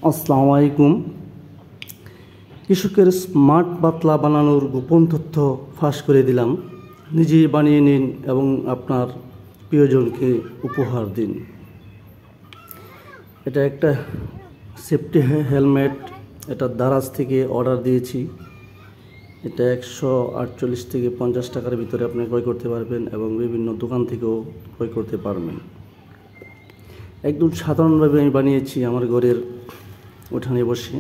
আসসালামু আলাইকুম। কৃষকের স্মার্ট বাতলা বানানোর গোপন তথ্য ফাঁস করে দিলাম। নিজেই বানিয়ে নিন এবং আপনার প্রিয়জনকে উপহার দিন। এটা একটা সেফটি হেলমেট। এটা দারাজ থেকে অর্ডার দিয়েছি। এটা 148 থেকে 50 টাকার ভিতরে আপনি ক্রয় করতে পারবেন এবং বিভিন্ন দোকান থেকেও ক্রয় করতে পারবেন। একদম সাধারণভাবে আমি বানিয়েছি আমার ঘরের উঠানে বসে।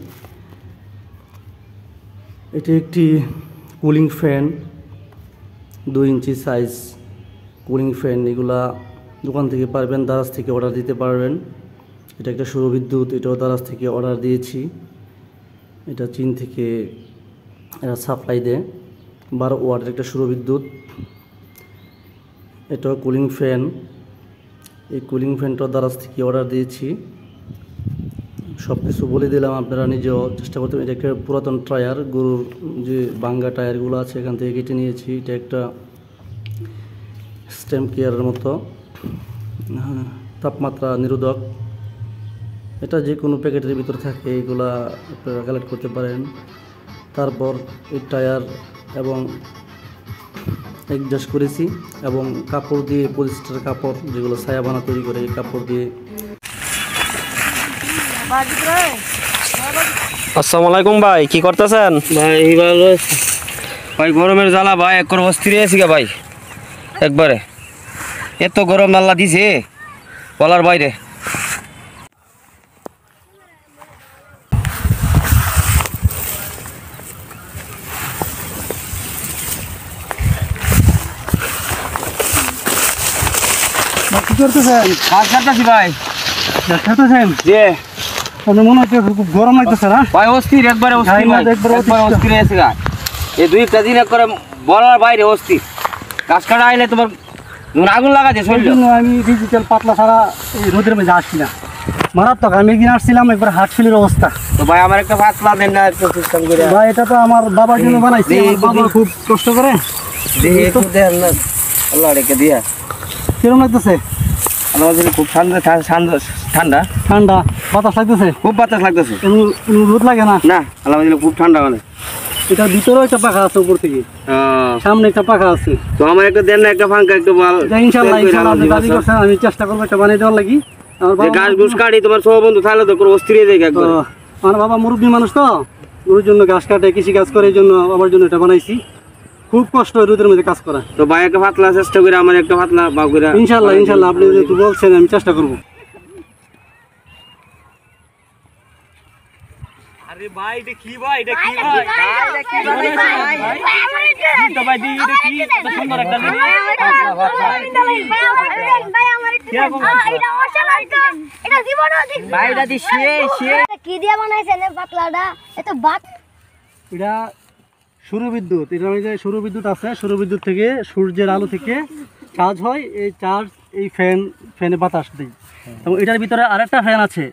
এটি একটি কুলিং ফ্যান, 2 ইঞ্চি সাইজ কুলিং ফ্যান। এগুলা দোকান থেকে পারবেন, দারাজ থেকে অর্ডার দিতে পারবেন। এটা একটা সৌরবিদ্যুৎ, এটাও দারাজ থেকে অর্ডার দিয়েছি। এটা চীন থেকে এরা সাপ্লাই দেয়, 12 ওয়াটের একটা সৌরবিদ্যুৎ। এটাও কুলিং ফ্যান। এই কুলিং ফ্যানটাও দারাজ থেকে অর্ডার দিয়েছি। সব কিছু বলে দিলাম, আপনারা নিজেও চেষ্টা করতে। এটা একটা পুরাতন টায়ার, গরুর যে ভাঙ্গা টায়ারগুলো আছে এখান থেকে কেটে নিয়েছি। এটা একটা স্ট্যাম্প কেয়ারের মতো, তাপমাত্রা নিরোধক। এটা যে কোনো প্যাকেটের ভিতরে থাকে, এগুলা আপনারা কালেক্ট করতে পারেন। তারপর এই টায়ার এবং অ্যাডজাস্ট করেছি এবং কাপড় দিয়ে, পলিস্টার কাপড় যেগুলো ছায়াবানা তৈরি করে, এই কাপড় দিয়ে। আসসালামু আলাইকুম ভাই, কি করতেছেন? ভাই ভালো আছে ভাই, গরমের জ্বালা ভাই, এক করে অস্থির আছি গা ভাই। একবারে এত গরম আল্লাহ দিছে বলার বাইরে। কি করতেছেন? কাজ করতেছি ভাই। খেতেছেন? যে আপনার মনে হচ্ছে খুব গরম লাগতেছে না? ভাই অস্থির, একবারে অস্থির ভাই, একবারে একবারে অস্থির আছি গা। এই 2-1 দিন এক করে বলার বাইরে অস্থির। কাজ কাটা আইলে তোমার আগুন লাগাছে শরীর। আমি ডিজিটাল পাতলা ছাড়া এই রোদের মধ্যে আসছি না, মারাত্মক। আমি একদিন আসছিলাম, একবার হার্ট ফেলের অবস্থা। তো ভাই আমার একটা পাতলা দেন না, একটু সিস্টেম করে। ভাই এটা তো আমার বাবার জন্য বানাইছি, আমার বাবা খুব কষ্ট করে। দেখি একটু দেন না, আল্লাহ রেখে দিয়া। কিরম লাগতেছে? আমাদের খুব ঠান্ডা ঠান্ডা ঠান্ডা ঠান্ডা বাতাস লাগতেছে, খুব বাতাস লাগতেছে। কোনো রোদ লাগে না? না, আলহামদুলিল্লাহ খুব ঠান্ডা। মানে এটার ভিতরেও একটা পাখা আছে, উপর থেকে সামনে একটা পাখা আছে। তো আমার একটা দেন না, একটা ফাঙ্কা, একটা বল। ইনশাআল্লাহ আপনি দাবি করছেন, আমি চেষ্টা করবো একটা বানিয়ে দেওয়ার লাগি। গাছ গুছ কাটি তোমার সব বন্ধু তাহলে তো কোনো অস্থির হয়ে যায় একবার। আমার বাবা মুরব্বী মানুষ, তো ওর জন্য গাছ কাটে, কৃষি কাজ করে, এই জন্য আমার জন্য এটা বানাইছি। খুব কষ্ট হয় রোদের মধ্যে কাজ করা। তো ভাই একটা পাতলা চেষ্টা করে, আমার একটা পাতলা বাউ করে। ইনশাআল্লাহ ইনশাআল্লাহ আপনি যেহেতু বলছেন, আমি চেষ্টা করবো। আরে ভাই এটা কি ভাই, এটা কি ভাই, এটা কি ভাই, তো ভাই দি এটা কি এত সুন্দর একটা জিনিস। ভাই এটা দি কি দিয়ে বানাইছেন পাতলাটা? এত বাত এটা সৌরবিদ্যুৎ। এটা যে সৌরবিদ্যুৎ আছে, সৌরবিদ্যুৎ থেকে সূর্যের আলো থেকে চার্জ হয়। এই চার্জ এই ফ্যানে বাতাস দেয়। এবং এটার ভিতরে আরেকটা ফ্যান আছে,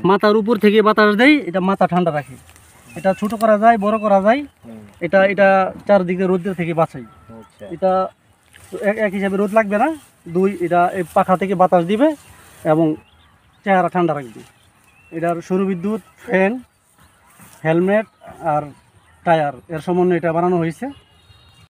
মাথার উপর থেকে বাতাস দেয়। এটা মাথা ঠান্ডা রাখে। এটা ছোট করা যায়, বড় করা যায়। এটা চারদিকে রোদের থেকে বাঁচাই। এটা এক হিসাবে রোদ লাগবে না। 2, এটা এই পাখা থেকে বাতাস দিবে এবং চেহারা ঠান্ডা রাখবে। এটার সৌরবিদ্যুৎ, ফ্যান, হেলমেট আর টায়ার এর সমন্বয়ে এটা বানানো হয়েছে।